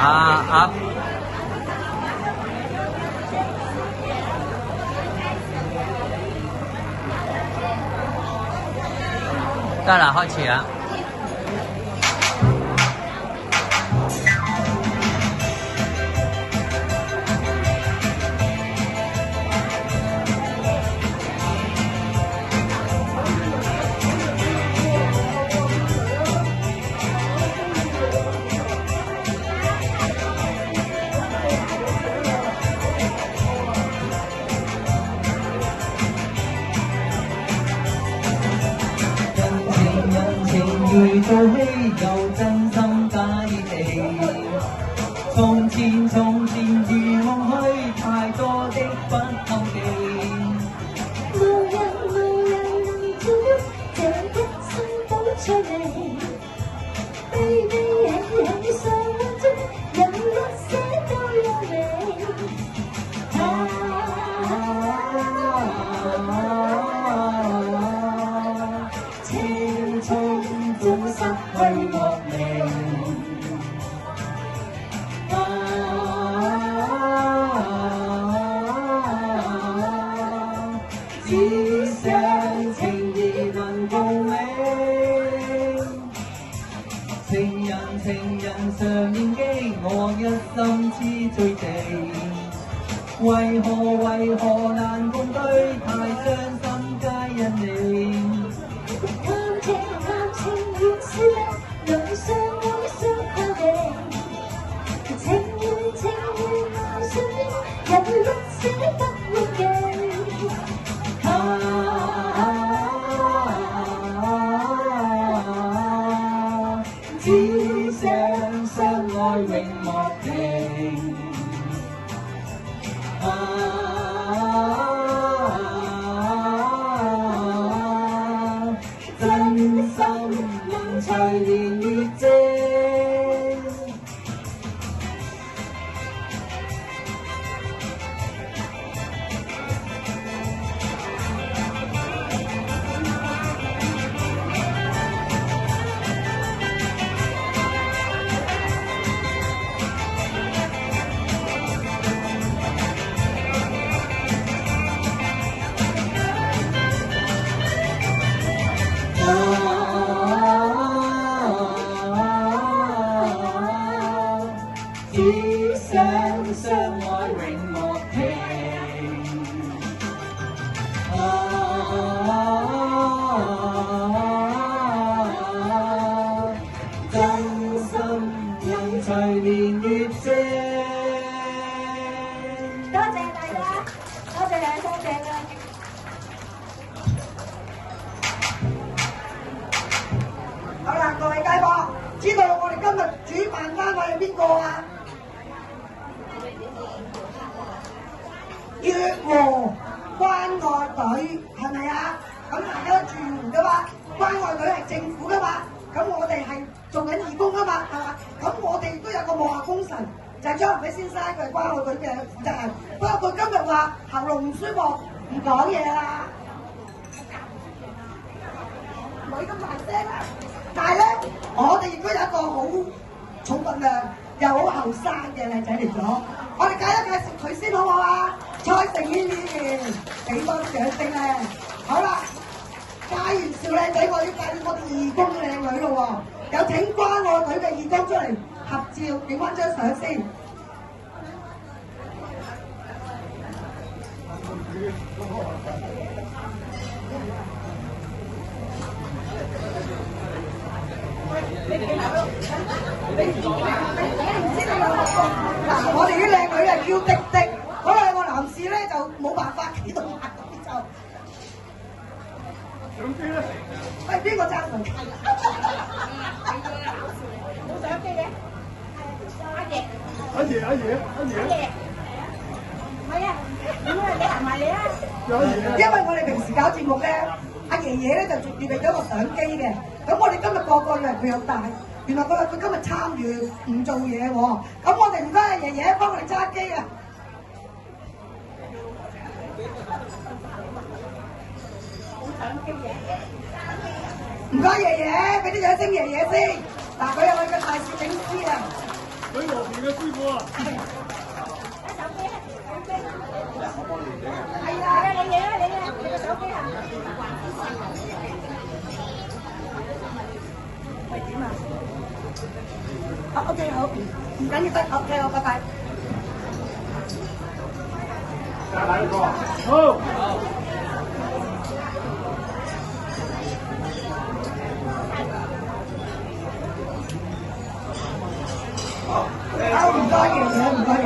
up。得啦，開始啦。聚到稀有真心假意地，從前如夢虛，太多的不透氣。無人能照喐這一生都趣味，悲悲喜喜上中有一些都有味。青春總失去莫名，只想情義能共鳴。情人常念記，我一心痴醉地。為何難共對？太傷心皆因你。談情願是力，路上愛上靠地。情願愛上你，有一些不會記。只想相愛永莫停。真心能隨年月靜。只想相愛永莫停。真心能隨年月靜。多謝大家，多謝啊！好啦，各位街坊，知道我哋今日主辦單位係邊個啊？月和關愛隊係咪啊？咁大家都住戶噶嘛，關愛隊係政府噶嘛，咁我哋係做緊義工噶嘛，係嘛？咁我哋都有個幕後功臣，就係張宏輝先生，佢係關愛隊嘅負責人。不過佢今日話喉嚨唔舒服，唔講嘢啦。唔可以咁大聲啦！但係咧，我哋亦都有一個好重分量又好後生嘅靚仔嚟咗，我哋介紹佢先好唔好啊？蔡成軒議員，俾多啲掌聲咧！好啦，介完紹靚仔，我要介紹我哋義工靚女咯喎，有請關愛隊嘅義工出嚟合照，影翻張相先。嗱，我哋啲靚女係嬌滴滴，嗰兩個男士咧就冇辦法企到埋就。喂，邊個揸手機？冇手機嘅，阿爺。唔係啊，點解你行埋嚟啊？因為我哋平時搞節目咧，阿爺爺咧就預備咗個相機嘅，咁我哋今日個個以為佢有帶。原來佢話佢今日參與唔做嘢喎，咁我哋唔該阿爺爺幫我哋揸機啊！唔該爺爺，俾啲掌聲爺爺先。嗱，佢有佢嘅大攝影師啊！水和平嘅師傅啊！係啊，你影啊，你個手機啊。喂，點啊？好 OK 好，唔緊要得 OK 好，拜拜。再來一個，好。好，唔該爺爺，唔該爺。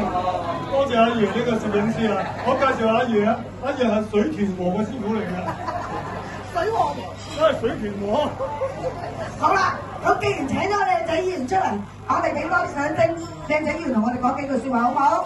多謝阿爺呢個攝影師啊！我介紹阿爺啊，阿爺係水豚王嘅師傅嚟嘅。水王。都係水豚王。好啦，咁既然請咗靚仔議員出嚟，我哋俾多啲掌聲，靚仔議員同我哋講幾句説話好唔好？